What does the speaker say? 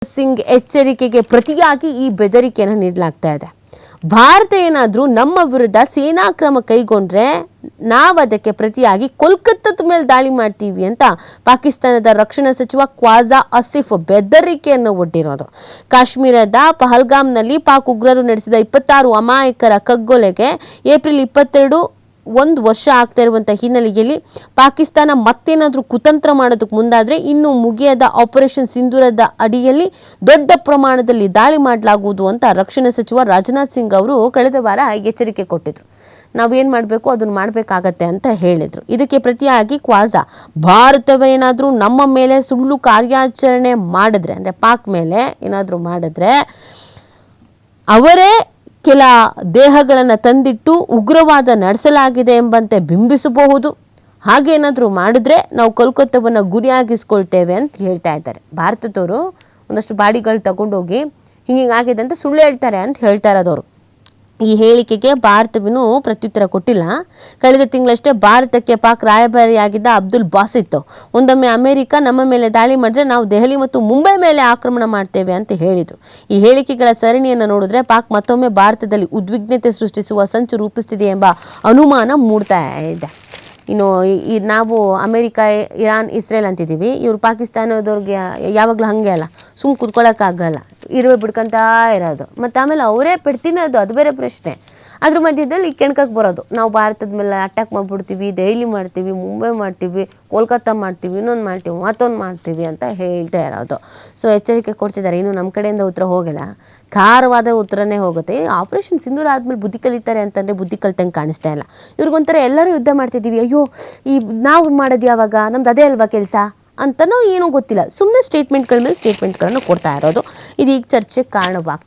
ಸಿಂಗ್ ಎಚ್ಚರಿಕೆಗೆ ಪ್ರತಿಯಾಗಿ ಈ ಬೆದರಿಕೆಯನ್ನು ನೀಡಲಾಗ್ತಾ ಇದೆ. ಭಾರತ ಏನಾದರೂ ನಮ್ಮ ವಿರುದ್ಧ ಸೇನಾ ಕ್ರಮ ಕೈಗೊಂಡ್ರೆ ನಾವು ಅದಕ್ಕೆ ಪ್ರತಿಯಾಗಿ ಕೋಲ್ಕತ್ತಾದ ಮೇಲೆ ದಾಳಿ ಮಾಡ್ತೀವಿ ಅಂತ ಪಾಕಿಸ್ತಾನದ ರಕ್ಷಣಾ ಸಚಿವ ಖ್ವಾಜಾ ಆಸಿಫ್ ಬೆದರಿಕೆಯನ್ನು ಒಡ್ಡಿರೋದು. ಕಾಶ್ಮೀರದ ಪಹಲ್ಗಾಮ್ನಲ್ಲಿ ಪಾಕ್ ಉಗ್ರರು ನಡೆಸಿದ 26 ಅಮಾಯಕರ ಕಗ್ಗೊಲೆಗೆ ಏಪ್ರಿಲ್ 22 1 ವರ್ಷ ಆಗ್ತಾ ಇರುವಂಥ ಹಿನ್ನೆಲೆಯಲ್ಲಿ ಪಾಕಿಸ್ತಾನ ಮತ್ತೇನಾದರೂ ಕುತಂತ್ರ ಮಾಡೋದಕ್ಕೆ ಮುಂದಾದರೆ ಇನ್ನೂ ಮುಗಿಯದ ಆಪರೇಷನ್ ಸಿಂಧೂರದ ಅಡಿಯಲ್ಲಿ ದೊಡ್ಡ ಪ್ರಮಾಣದಲ್ಲಿ ದಾಳಿ ಮಾಡಲಾಗುವುದು ಅಂತ ರಕ್ಷಣಾ ಸಚಿವ ರಾಜನಾಥ್ ಸಿಂಗ್ ಅವರು ಕಳೆದ ವಾರ ಎಚ್ಚರಿಕೆ ಕೊಟ್ಟಿದ್ರು. ನಾವೇನು ಮಾಡಬೇಕು ಅದನ್ನು ಮಾಡಬೇಕಾಗತ್ತೆ ಅಂತ ಹೇಳಿದರು. ಇದಕ್ಕೆ ಪ್ರತಿಯಾಗಿ ಖ್ವಾಜಾ ಭಾರತವೇನಾದರೂ ನಮ್ಮ ಮೇಲೆ ಸುಳ್ಳು ಕಾರ್ಯಾಚರಣೆ ಮಾಡಿದ್ರೆ, ಅಂದರೆ ಪಾಕ್ ಮೇಲೆ ಏನಾದರೂ ಮಾಡಿದ್ರೆ ಅವರೇ ಕೆಲ ದೇಹಗಳನ್ನು ತಂದಿಟ್ಟು ಉಗ್ರವಾದ ನಡೆಸಲಾಗಿದೆ ಎಂಬಂತೆ ಬಿಂಬಿಸಬಹುದು. ಹಾಗೇನಾದರೂ ಮಾಡಿದ್ರೆ ನಾವು ಕೋಲ್ಕತ್ತಾವನ್ನು ಗುರಿಯಾಗಿಸ್ಕೊಳ್ತೇವೆ ಅಂತ ಹೇಳ್ತಾ ಇದ್ದಾರೆ. ಭಾರತದವರು ಒಂದಷ್ಟು ಬಾಡಿಗಳು ತಗೊಂಡೋಗಿ ಹಿಂಗಾಗಿದೆ ಅಂತ ಸುಳ್ಳು ಹೇಳ್ತಾರೆ ಅಂತ ಹೇಳ್ತಾ ಇರೋದವರು. ಈ ಹೇಳಿಕೆಗೆ ಭಾರತವಿನ್ನೂ ಪ್ರತ್ಯುತ್ತರ ಕೊಟ್ಟಿಲ್ಲ. ಕಳೆದ ತಿಂಗಳಷ್ಟೇ ಭಾರತಕ್ಕೆ ಪಾಕ್ ರಾಯಭಾರಿಯಾಗಿದ್ದ ಅಬ್ದುಲ್ ಬಾಸಿತ್ ಒಂದೊಮ್ಮೆ ಅಮೆರಿಕ ನಮ್ಮ ಮೇಲೆ ದಾಳಿ ಮಾಡಿದ್ರೆ ನಾವು ದೆಹಲಿ ಮತ್ತು ಮುಂಬೈ ಮೇಲೆ ಆಕ್ರಮಣ ಮಾಡ್ತೇವೆ ಅಂತ ಹೇಳಿದರು. ಈ ಹೇಳಿಕೆಗಳ ಸರಣಿಯನ್ನು ನೋಡಿದ್ರೆ ಪಾಕ್ ಮತ್ತೊಮ್ಮೆ ಭಾರತದಲ್ಲಿ ಉದ್ವಿಗ್ನತೆ ಸೃಷ್ಟಿಸುವ ಸಂಚು ರೂಪಿಸ್ತಿದೆ ಎಂಬ ಅನುಮಾನ ಮೂಡ್ತಾ ಇದೆ. ಇನ್ನು ನಾವು ಅಮೆರಿಕ, ಇರಾನ್, ಇಸ್ರೇಲ್ ಅಂತಿದ್ದೀವಿ. ಇವರು ಪಾಕಿಸ್ತಾನದವ್ರಿಗೆ ಯಾವಾಗಲೂ ಹಾಗೆ ಅಲ್ಲ, ಸುಮ್ಮನೆ ಕೂತ್ಕೊಳ್ಳೋಕ್ಕಾಗಲ್ಲ, ಇರುವೆ ಬಿಡ್ಕೊಂತ ಇರೋದು. ಮತ್ತು ಆಮೇಲೆ ಅವರೇ ಪೆಡ್ತಿನೋದು, ಅದು ಬೇರೆ ಪ್ರಶ್ನೆ. ಅದ್ರ ಮಧ್ಯದಲ್ಲಿ ಕೆಣ್ಕಕ್ಕೆ ಬರೋದು, ನಾವು ಭಾರತದ ಮೇಲೆ ಅಟ್ಯಾಕ್ ಮಾಡಿಬಿಡ್ತೀವಿ, ದೆಹಲಿ ಮಾಡ್ತೀವಿ, ಮುಂಬೈ ಮಾಡ್ತೀವಿ, ಕೋಲ್ಕತ್ತಾ ಮಾಡ್ತೀವಿ, ಇನ್ನೊಂದು ಮಾಡ್ತೀವಿ, ಮತ್ತೊಂದು ಮಾಡ್ತೀವಿ ಅಂತ ಹೇಳ್ತಾ ಇರೋದು. ಸೊ ಎಚ್ಚರಿಕೆ ಕೊಡ್ತಿದ್ದಾರೆ. ಇನ್ನು ನಮ್ಮ ಕಡೆಯಿಂದ ಉತ್ತರ ಹೋಗಲ್ಲ, ಖಾರವಾದ ಉತ್ತರನೇ ಹೋಗುತ್ತೆ. ಆಪರೇಷನ್ ಸಿಂಧೂರ ಆದಮೇಲೆ ಬುದ್ಧಿ ಕಲಿತಾರೆ ಅಂತಂದರೆ ಬುದ್ಧಿ ಕಲಿತಂಗೆ ಕಾಣಿಸ್ತಾ ಇಲ್ಲ. ಇವ್ರಿಗೊಂಥರ ಎಲ್ಲರೂ ಯುದ್ಧ ಮಾಡ್ತಿದ್ದೀವಿ, ಅಯ್ಯೋ ನಾವು ಮಾಡೋದು ಯಾವಾಗ, ನಮ್ದು ಅದೇ ಅಲ್ವಾ ಕೆಲಸ ಅಂತನೋ ಏನೋ ಗೊತ್ತಿಲ್ಲ, ಸುಮ್ಮನೆ ಸ್ಟೇಟ್ಮೆಂಟ್ಗಳ ಮೇಲೆ ಸ್ಟೇಟ್ಮೆಂಟ್ಗಳನ್ನು ಕೊಡ್ತಾ ಇರೋದು. ಇದೀಗ ಚರ್ಚೆಗೆ ಕಾರಣವಾಗ್ತದೆ.